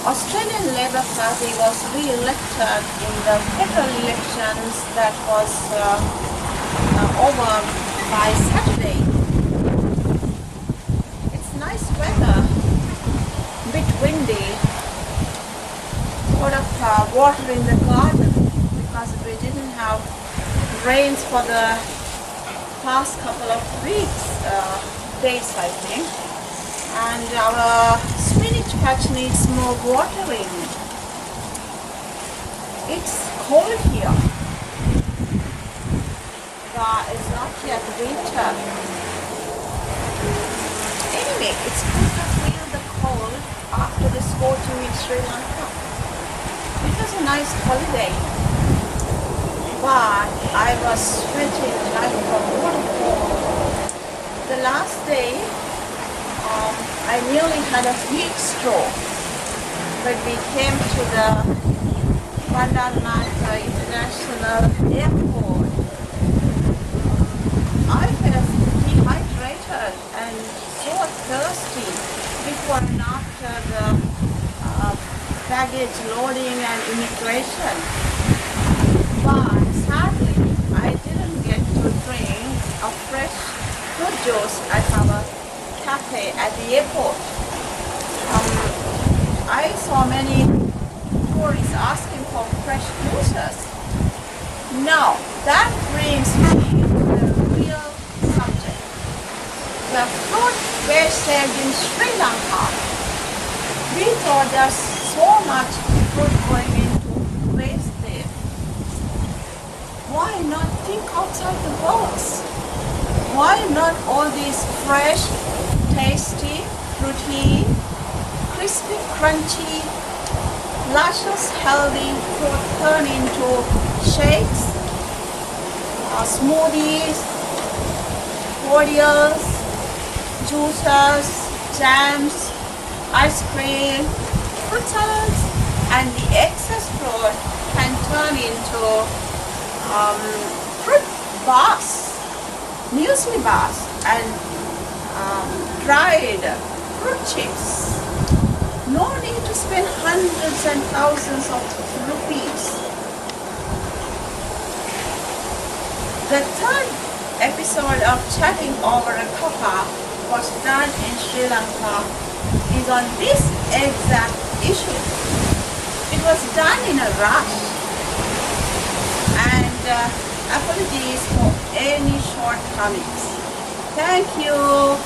Australian Labour Party was re-elected in the federal elections that was over by Saturday. It's nice weather, a bit windy, a lot of water in the garden because we didn't have rains for the past couple of days I think. And our spinach patch needs more watering. It's cold here, but it's not yet winter. Anyway, it's good to feel the cold after the scorching in Sri Lanka. It was a nice holiday, but I was sweating like a waterfall. The last day, I nearly had a heat stroke when we came to the Bandaranaike International Airport. I felt dehydrated and so thirsty before and after the baggage loading and immigration. But sadly, I didn't get to drink a fresh fruit juice at our cafe at the airport. I saw many tourists asking for fresh juices. Now, that brings me to the real subject. The fruit were served in Sri Lanka. We thought there's so much fruit going into waste there. Why not think outside the box? Why not all these fresh, tasty, fruity, crispy, crunchy, luscious, healthy fruit turn into shakes, smoothies, cordials, juices, jams, ice cream, fruit salads, and the excess fruit can turn into fruit bars, muesli bars, and dried fruit chips. No need to spend hundreds and thousands of rupees. The third episode of Chatting Over a Cuppa was done in Sri Lanka is on this exact issue. It was done in a rush, and apologies for any shortcomings. Thank you.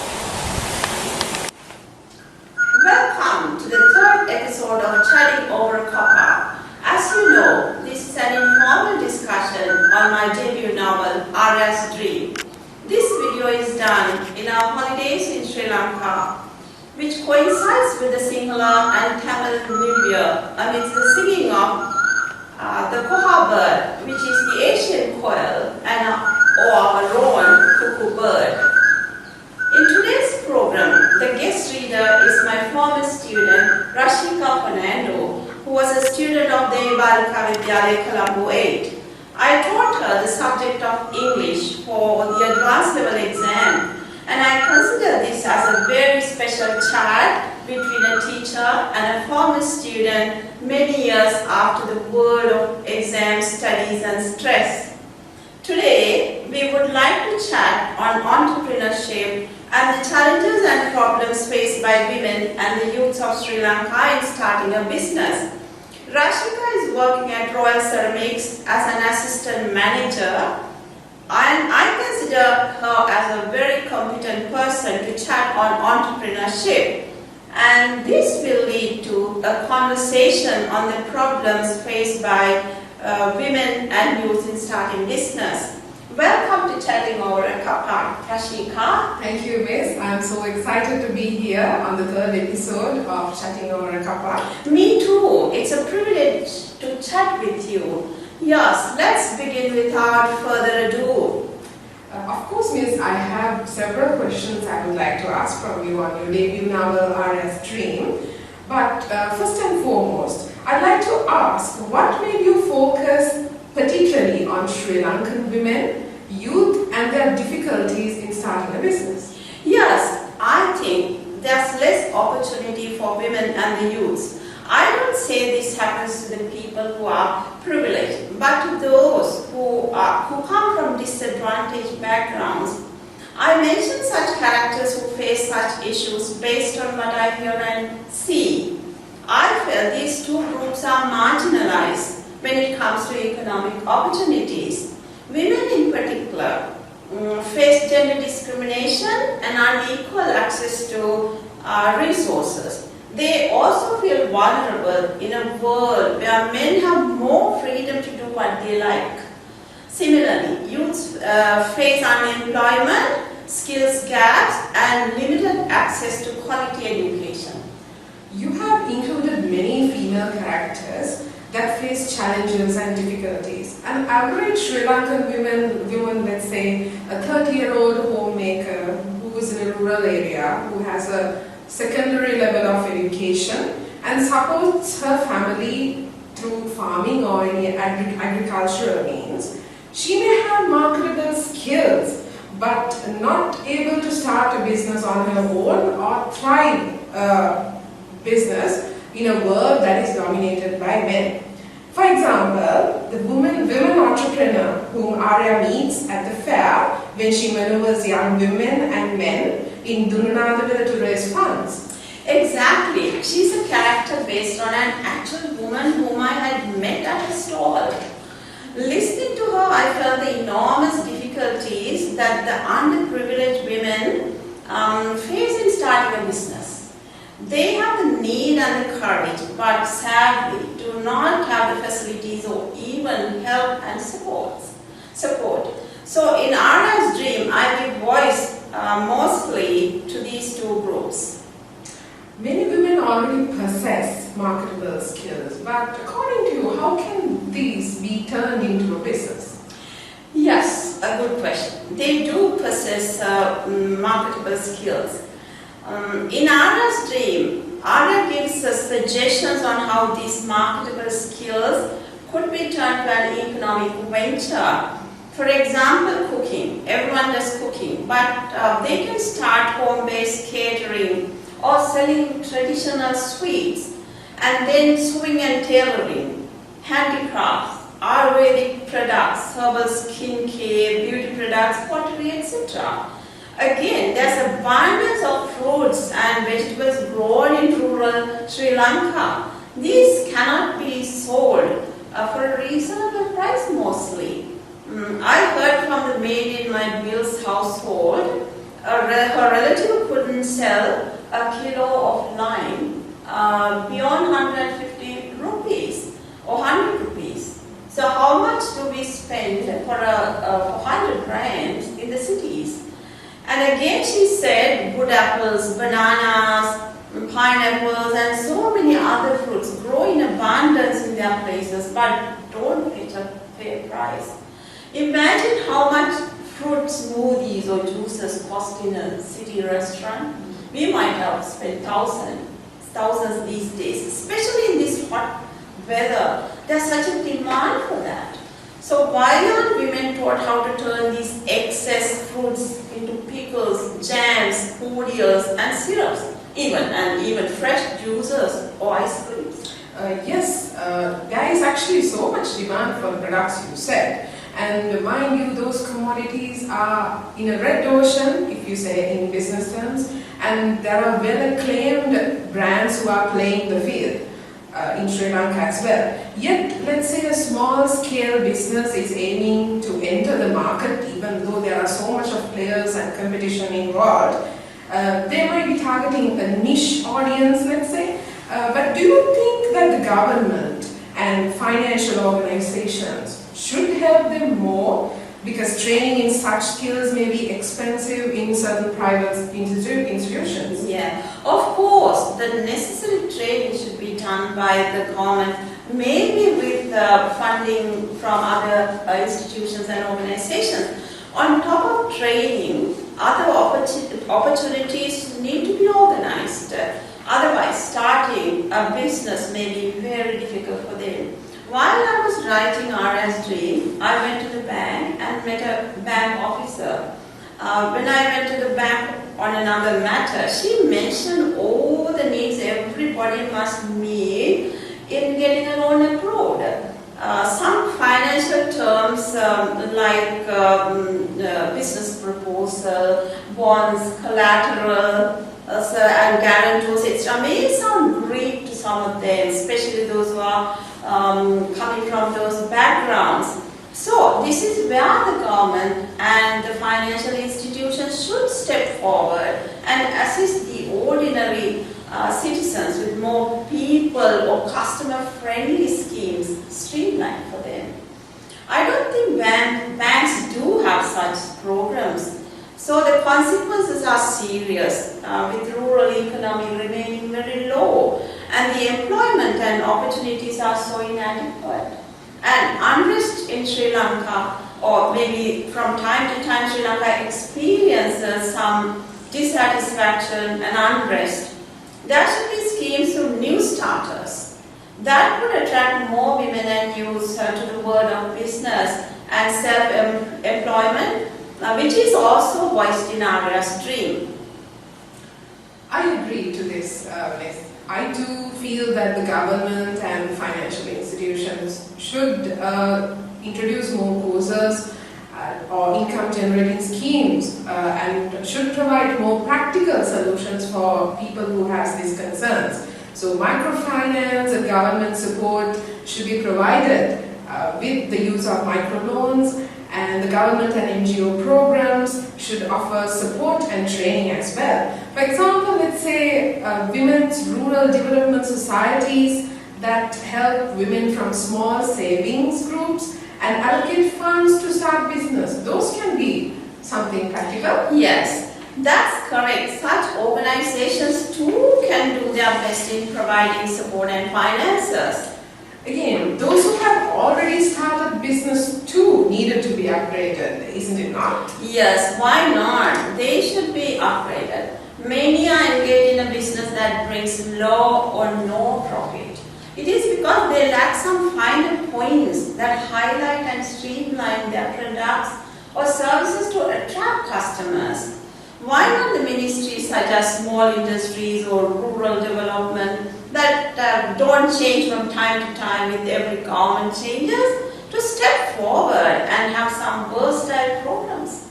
Welcome to the third episode of Chatting Over Cuppa. As you know, this is an informal discussion on my debut novel, Arya's Dream. This video is done in our holidays in Sri Lanka, which coincides with the Sinhala and Tamil New Year amidst the singing of the koha bird, which is the Asian quail, and or a rowan cuckoo bird. In today's program, the guest reader is my former student, Rashika Fernando, who was a student of the Balika Vidyalaya Colombo 8. I taught her the subject of English for the advanced level exam, and I consider this as a very special chat between a teacher and a former student many years after the world of exam studies and stress. Today, we would like to chat on entrepreneurship and the challenges and problems faced by women and the youths of Sri Lanka in starting a business. Rashika is working at Royal Ceramics as an assistant manager, and I consider her as a very competent person to chat on entrepreneurship. And this will lead to a conversation on the problems faced by women and youth in starting business. Welcome to Chatting Over a Cuppa, Rashika. Thank you, Miss. I'm so excited to be here on the third episode of Chatting Over a Cuppa. Me too. It's a privilege to chat with you. Yes, let's begin without further ado. Of course, Miss, I have several questions I would like to ask from you on your debut novel, Arya's Dream. But first and foremost, I'd like to ask, what made you focus particularly on Sri Lankan women, youth, and their difficulties in starting a business? Yes, I think there's less opportunity for women and the youths. I don't say this happens to the people who are privileged, but to those who come from disadvantaged backgrounds. I mention such characters who face such issues based on what I hear and see. I feel these two groups are marginalized when it comes to economic opportunities. Women in particular face gender discrimination and unequal access to resources. They also feel vulnerable in a world where men have more freedom to do what they like. Similarly, youth face unemployment, skills gaps, and limited access to quality education. You have included many female characters that face challenges and difficulties. An average Sri Lankan woman, let's say a 30-year-old homemaker who is in a rural area, who has a secondary level of education and supports her family through farming or any agricultural means, she may have marketable skills but not able to start a business on her own or thrive business in a world that is dominated by men. For example, the women entrepreneur whom Arya meets at the fair when she maneuvers young women and men in Durunadavila to raise funds. Exactly. She's a character based on an actual woman whom I had met at a stall. Listening to her, I felt the enormous difficulties that the underprivileged women face in starting a business. They have the need and the courage, but sadly do not have the facilities or even help and support. So in Arya's dream, I give voice mostly to these two groups. Many women already possess marketable skills, but according to you, how can these be turned into a business? Yes, a good question. They do possess marketable skills. In Arya's dream, Arya gives us suggestions on how these marketable skills could be turned to an economic venture. For example, cooking. Everyone does cooking, but they can start home-based catering or selling traditional sweets, and then sewing and tailoring, handicrafts, Ayurvedic products, herbal skincare, beauty products, pottery, etc. Again, there's abundance of fruits and vegetables grown in rural Sri Lanka. These cannot be sold for a reasonable price mostly. I heard from the maid in my Bill's household, her relative couldn't sell a kilo of lime beyond 150 rupees or 100 rupees. So how much do we spend for 100 grams in the cities? And again she said wood apples, bananas, pineapples and so many other fruits grow in abundance in their places but don't get a fair price. Imagine how much fruit smoothies or juices cost in a city restaurant. We might have spent thousands these days, especially in this hot weather. There's such a demand for that. So why aren't women taught how to turn these excess fruits into pickles, jams, cordials and syrups, even fresh juices or ice creams? Yes, there is actually so much demand for the products you said. And mind you, those commodities are in a red ocean, if you say in business terms, and there are well-acclaimed brands who are playing the field in Sri Lanka as well. Yet, let's say a small-scale business is aiming to enter the market, even though there are so much of players and competition involved. They might be targeting a niche audience, let's say. But do you think that the government and financial organizations should help them more, because training in such skills may be expensive in certain private institutions? Yeah, of course, the necessary training should be done by the government, maybe with funding from other institutions and organizations. On top of training, other opportunities need to be organized. Otherwise, starting a business may be very difficult for them. While I was writing Arya's dream, I went to the bank and met a bank officer. When I went to the bank on another matter, she mentioned all the needs everybody must meet business proposal, bonds, collateral, and guarantors, etc. may sound great to some of them, especially those who are coming from those backgrounds. So this is where the government and the financial institutions should step forward and assist the ordinary citizens with more people or customer-friendly schemes streamlined for them. I don't think banks do have such programs. So the consequences are serious, with rural economy remaining very low, and the employment and opportunities are so inadequate. And unrest in Sri Lanka, or maybe from time to time Sri Lanka experiences some dissatisfaction and unrest. There should be schemes for new starters that would attract more women and youth to the world of business and self-employment, which is also voiced in Arya's dream. I agree to this, Miss. I do feel that the government and financial institutions should introduce more courses or income generating schemes and should provide more practical solutions for people who have these concerns. So microfinance and government support should be provided with the use of microloans, and the government and NGO programs should offer support and training as well. For example, let's say women's rural development societies that help women from small savings groups and allocate funds to start business. Those can be something practical. Yes, that's correct. Such organizations too can do their best in providing support and finances. Again, those who have already started business too needed to be upgraded, isn't it not? Yes, why not? They should be upgraded. Many are engaged in a business that brings low or no profit. It is because they lack some finer points that highlight and streamline their products or services to attract customers. Why not the ministries such as small industries or rural development that don't change from time to time with every government changes, to step forward and have some versatile programs?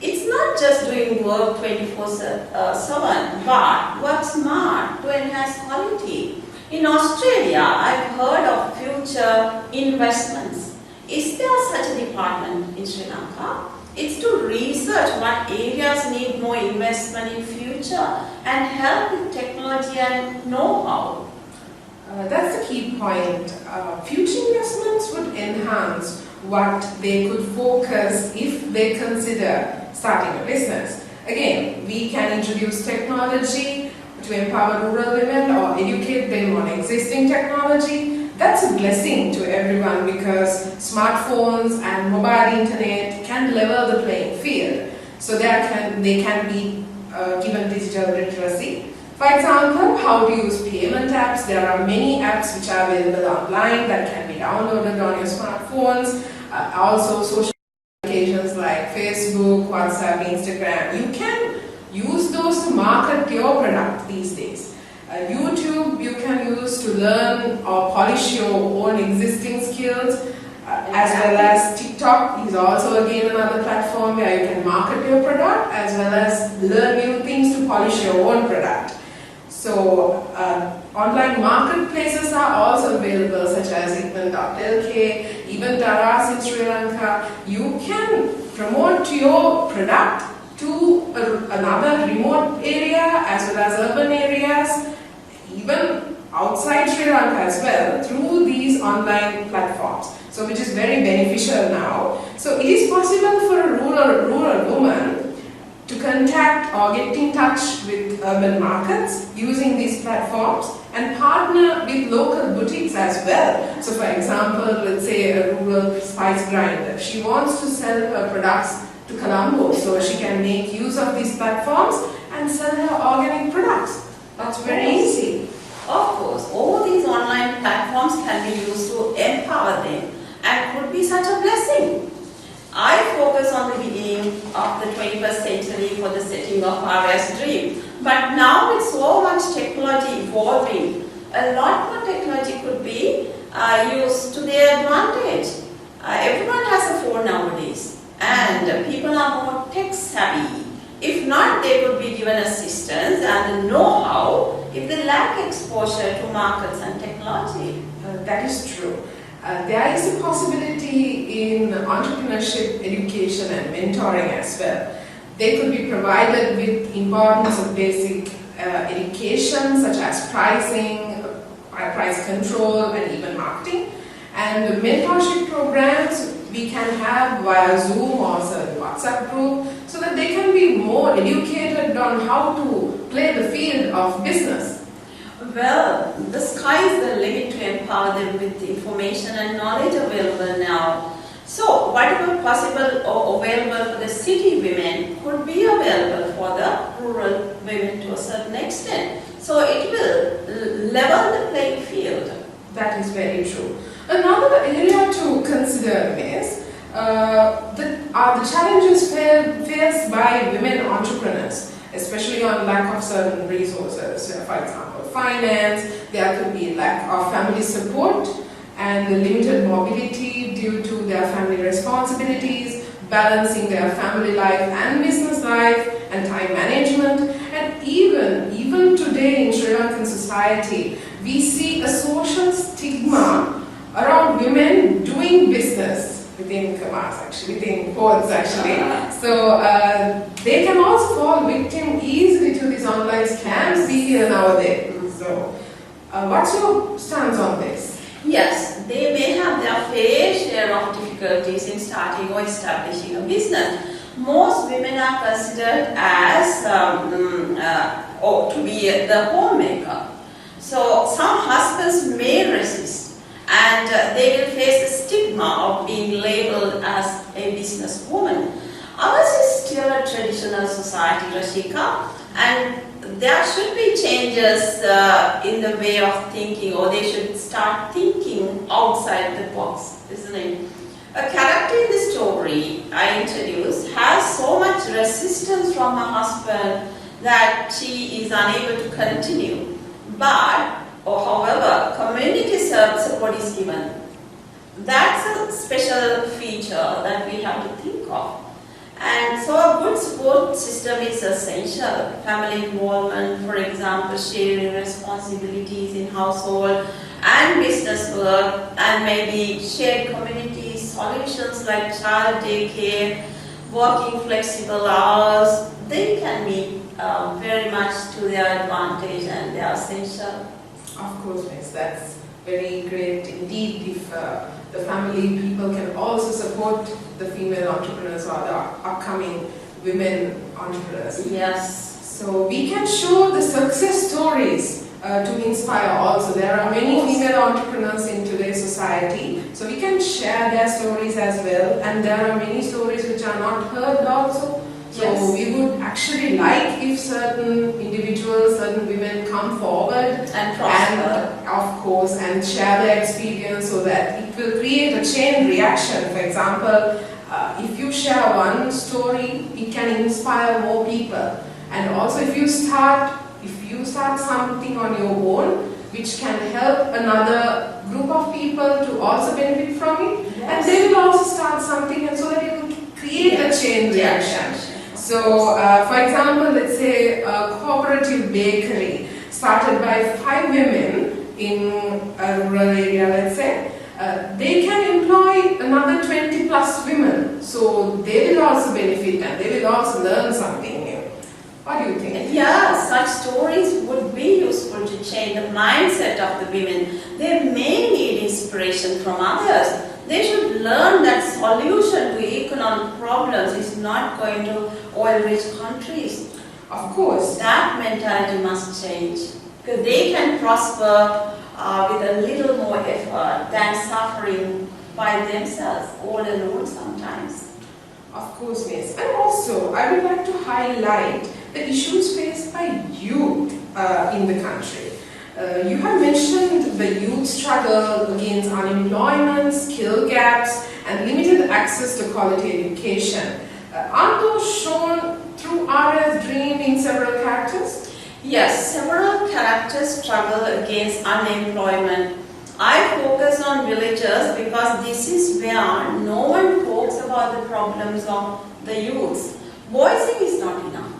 It's not just doing work 24/7, but work smart to enhance quality. In Australia, I've heard of future investments. Is there such a department in Sri Lanka? It's to research what areas need more investment in future and help with technology and know-how. That's the key point. Future investments would enhance what they could focus if they consider starting a business. Again, we can introduce technology to empower rural women or educate them on existing technology. That's a blessing to everyone because smartphones and mobile internet can level the playing field. So they can be given digital literacy. For example, how to use payment apps. There are many apps which are available online that can be downloaded on your smartphones. Also social applications like Facebook, WhatsApp, Instagram. You can use those to market your product these days. YouTube you can use to learn or polish your own existing skills, as well as TikTok is also again another platform where you can market your product as well as learn new things to polish your own product. So online marketplaces are also available such as Event.lk, even Taras in Sri Lanka. You can promote your product to another remote area as well as urban areas, even outside Sri Lanka as well, through these online platforms. So which is very beneficial now. So it is possible for a rural woman to contact or get in touch with urban markets using these platforms and partner with local boutiques as well. So for example, let's say a rural spice grinder. She wants to sell her products to Colombo, so she can make use of these platforms and sell her organic products. That's very easy. Of course, all these online platforms can be used to empower them and could be such a blessing. I focus on the beginning of the 21st century for the setting of Arya's dream. But now with so much technology evolving, a lot more technology could be used to their advantage. Everyone has a phone nowadays, and people are more tech savvy. If not, they could be given assistance and the know-how if they lack exposure to markets and technology. That is true. There is a possibility in entrepreneurship education and mentoring as well. They could be provided with importance of basic education such as pricing, price control, and even marketing. And the mentorship programs we can have via Zoom or certain WhatsApp group so that they can be more educated on how to play the field of business. Well, the sky is the limit to empower them with the information and knowledge available now. So, whatever possible or available for the city women could be available for the rural women to a certain extent. So, it will level the playing field. That is very true. Another area to consider is the challenges faced by women entrepreneurs, especially on lack of certain resources. For example, finance, there could be lack of family support and limited mobility due to their family responsibilities, balancing their family life and business life, and time management. And even today in Sri Lankan society, we see a social stigma around women doing business within commas, actually, within quotes actually. So they can also fall victim easily to these online scams we hear nowadays. So what's your stance on this? Yes, they may have their fair share of difficulties in starting or establishing a business. Most women are considered as to be the homemaker. So some husbands may resist, and they will face the stigma of being labeled as a businesswoman. Ours is still a traditional society, Rashika, and there should be changes in the way of thinking, or they should start thinking outside the box, isn't it? A character in the story I introduced has so much resistance from her husband that she is unable to continue. But, however, community support is given. That's a special feature that we have to think of. And so a good support system is essential. Family involvement, for example, sharing responsibilities in household and business work, and maybe shared community solutions like child daycare, working flexible hours, they can be very much to their advantage, and they are essential. Of course, Miss, that's very great indeed if the family people can also support the female entrepreneurs or the upcoming women entrepreneurs. Yes. So we can show the success stories to inspire also. There are many female entrepreneurs in today's society, so we can share their stories as well, and there are many stories which are not heard also. So yes, we would actually like if certain individuals, certain women come forward and prosper. And of course, and share their experience so that it will create a chain reaction. For example, if you share one story, it can inspire more people. And also if you start something on your own, which can help another group of people to also benefit from it, yes, and they will also start something, and so that it will create a chain reaction. So, for example, let's say a cooperative bakery started by 5 women in a rural area, let's say, they can employ another 20 plus women. So, they will also benefit and they will also learn something new. What do you think? Yeah, such stories would be useful to change the mindset of the women. They may need inspiration from others. They should learn that solution to economic problems is not going to oil-rich countries. Of course. That mentality must change, because they can prosper with a little more effort than suffering by themselves, all alone sometimes. Of course, Miss. And also, I would like to highlight the issues faced by youth in the country. You have mentioned the youth struggle against unemployment, skill gaps, and limited access to quality education. Aren't those shown through RS Dream in several characters? Yes, several characters struggle against unemployment. I focus on villages because this is where no one talks about the problems of the youths. Voicing is not enough,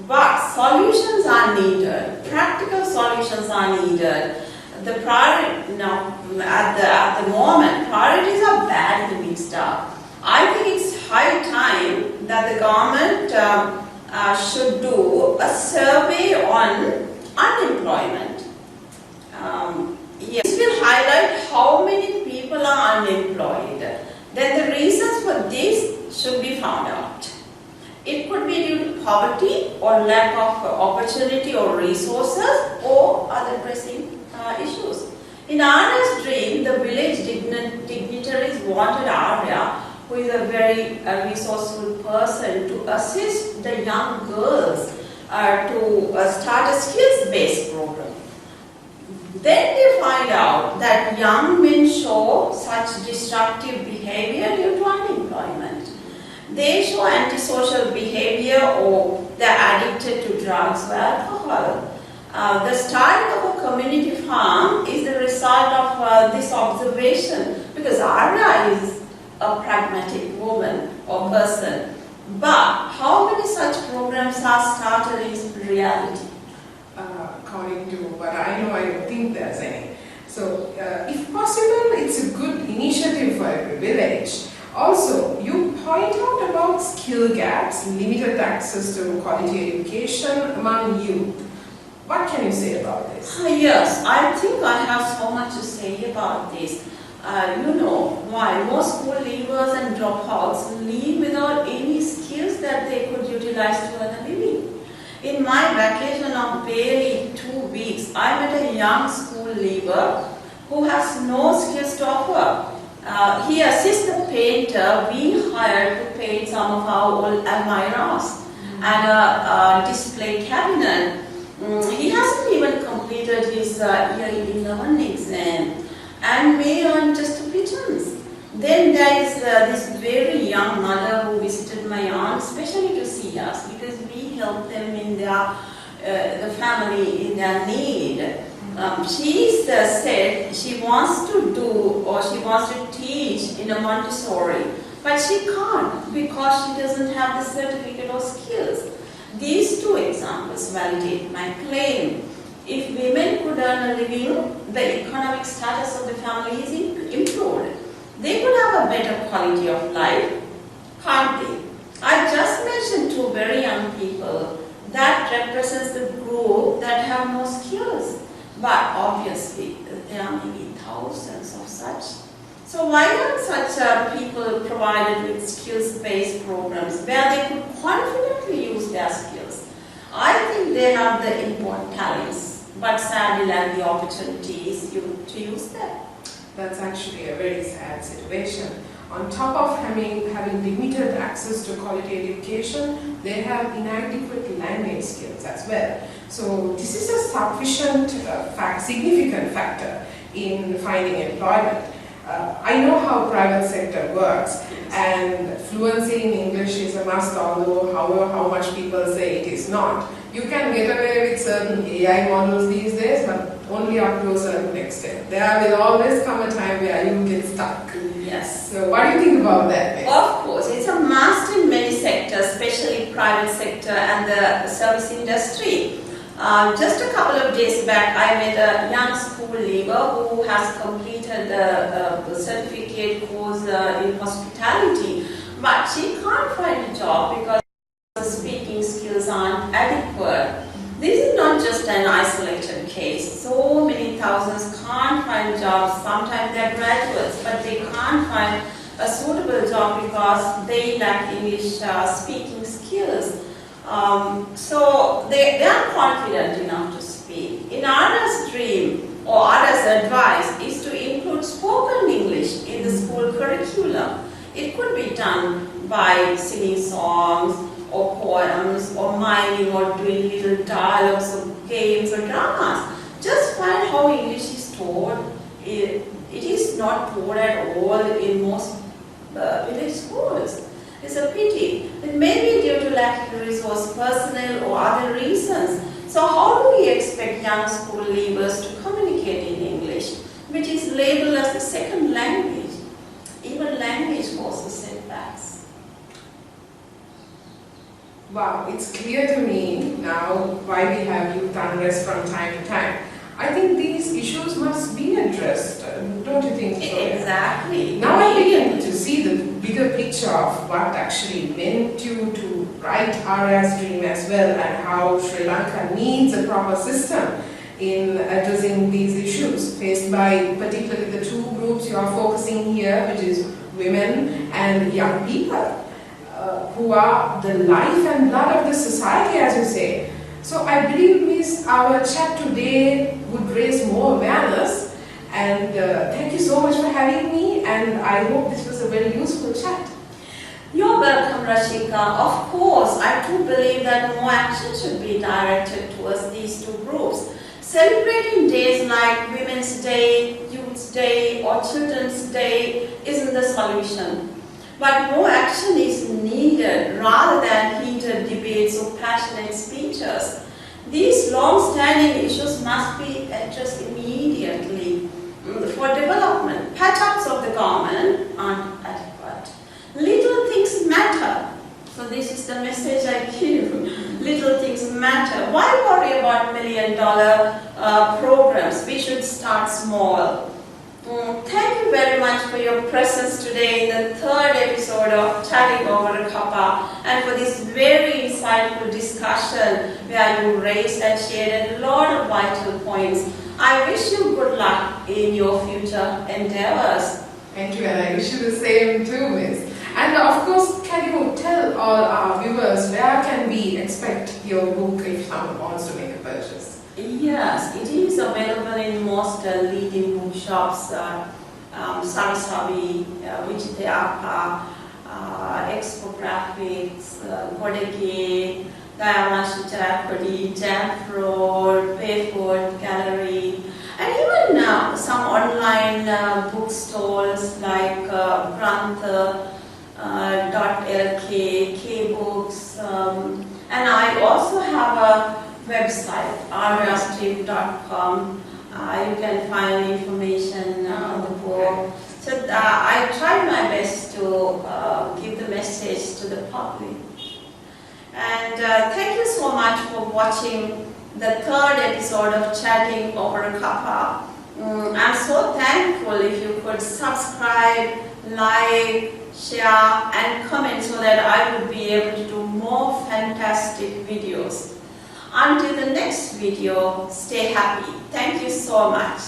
but solutions are needed. Practical solutions are needed. The priority now at the moment priorities are badly mixed up. I think it's high time that the government should do a survey on unemployment. This will highlight how many people are unemployed. Then the reasons for this should be found out. It could be due to poverty or lack of opportunity or resources or other pressing issues. In Arya's dream, the village dignitaries wanted Arya, who is a very resourceful person, to assist the young girls to start a skills-based program. Then they find out that young men show such disruptive behavior due to unemployment. They show antisocial behavior or they're addicted to drugs or alcohol. The starting of a community farm is the result of this observation, because Arya is a pragmatic woman or person. But how many such programs are started in reality? According to what I know, I don't think there's any. So, if possible, it's a good initiative for every village. Also, you point out about skill gaps, limited access to quality education among youth. What can you say about this? Yes, I think I have so much to say about this. You know why most school leavers and dropouts leave without any skills that they could utilize to earn a living. In my vacation of barely 2 weeks, I met a young school leaver who has no skills to offer. He assists the painter being hired to paint some of our old almirahs and a display cabinet. He hasn't even completed his year 11 exam and may earn just a pittance. Then there is this very young mother who visited my aunt, especially to see us, because we help them in their, the family in their need. She said she wants to do or she wants to teach in a Montessori, but she can't because she doesn't have the certificate or skills. These two examples validate my claim. If women could earn a living, the economic status of the family is improved. They could have a better quality of life, can't they? I just mentioned two very young people that represents the group that have no skills. But obviously, there are maybe thousands of such. So why aren't such people provided with skills-based programs where they could confidently use their skills? I think they have the important talents, but sadly lack the opportunities to use them. That's actually a very sad situation. On top of having limited access to quality education, they have inadequate language skills as well. So this is a sufficient significant factor in finding employment. I know how private sector works, and fluency in English is a must, although how much people say it is not. You can get away with certain AI models these days, but only up to a certain extent. There will always come a time where you get stuck. Yes. So what do you think about that? Of course, it's a must in many sectors, especially private sector and the service industry. Just a couple of days back, I met a young school leaver who has completed the certificate course in hospitality, but she can't find a job because the speaking skills aren't adequate. This is not just an isolated case. So many thousands can't find jobs. Sometimes they're graduates, but they can't find a suitable job because they lack English speaking skills. So they are confident enough to speak. In Arya's dream or Arya's advice is to include spoken English in the school curriculum. It could be done by singing songs or poems or miming or doing little dialogues or games or dramas. Just find how English is taught. It is not taught at all in most village schools. It's a pity. It may be due to lack of resource, personnel or other reasons. So how do we expect young school leavers to communicate in English, which is as a second language. Even language causes setbacks. Wow, it's clear to me now why we have youth unrest from time to time. I think these issues must be addressed, don't you think so? Exactly. Now I begin to see the bigger picture of what actually meant you to write Arya's Dream as well, and how Sri Lanka needs a proper system in addressing these issues faced by particularly the two groups you are focusing here, which is women and young people, who are the life and blood of the society, as you say. So I believe, Miss, our chat today would raise more awareness, and thank you so much for having me, and I hope this was a very useful chat. You're welcome, Rashika. Of course, I do believe that more action should be directed towards these two groups. Celebrating days like Women's Day, Youth's Day, or Children's Day isn't the solution. But more action is needed rather than heated debates or passionate speeches. These long-standing issues must be addressed immediately. For development, patch-ups of the government aren't adequate. Little things matter. So this is the message I give. Little things matter. Why worry about million-dollar programs? We should start small. Thank you very much for your presence today in the third episode of Chatting Over a Cuppa, and for this very insightful discussion where you raised and shared a lot of vital points. I wish you good luck in your future endeavors. Thank you, and I wish you the same too, Miss. And of course, can you tell all our viewers where can we expect your book if someone wants to make a purchase? Yes, it is available in most leading bookshops, Sarasavi, Vijitayapa, Expographics, Kodeke, Dayamashi Charakkodi, Jam Road, Payford Gallery, and even some online bookstores like Grantha.lk, K-Books, and I also have a website, aryastream.com. You can find information on the book. So I tried my best to give the message to the public. And thank you so much for watching the third episode of Chatting Over a Cuppa. I'm so thankful if you could subscribe, like, share and comment so that I would be able to do more fantastic videos. Until the next video, stay happy. Thank you so much.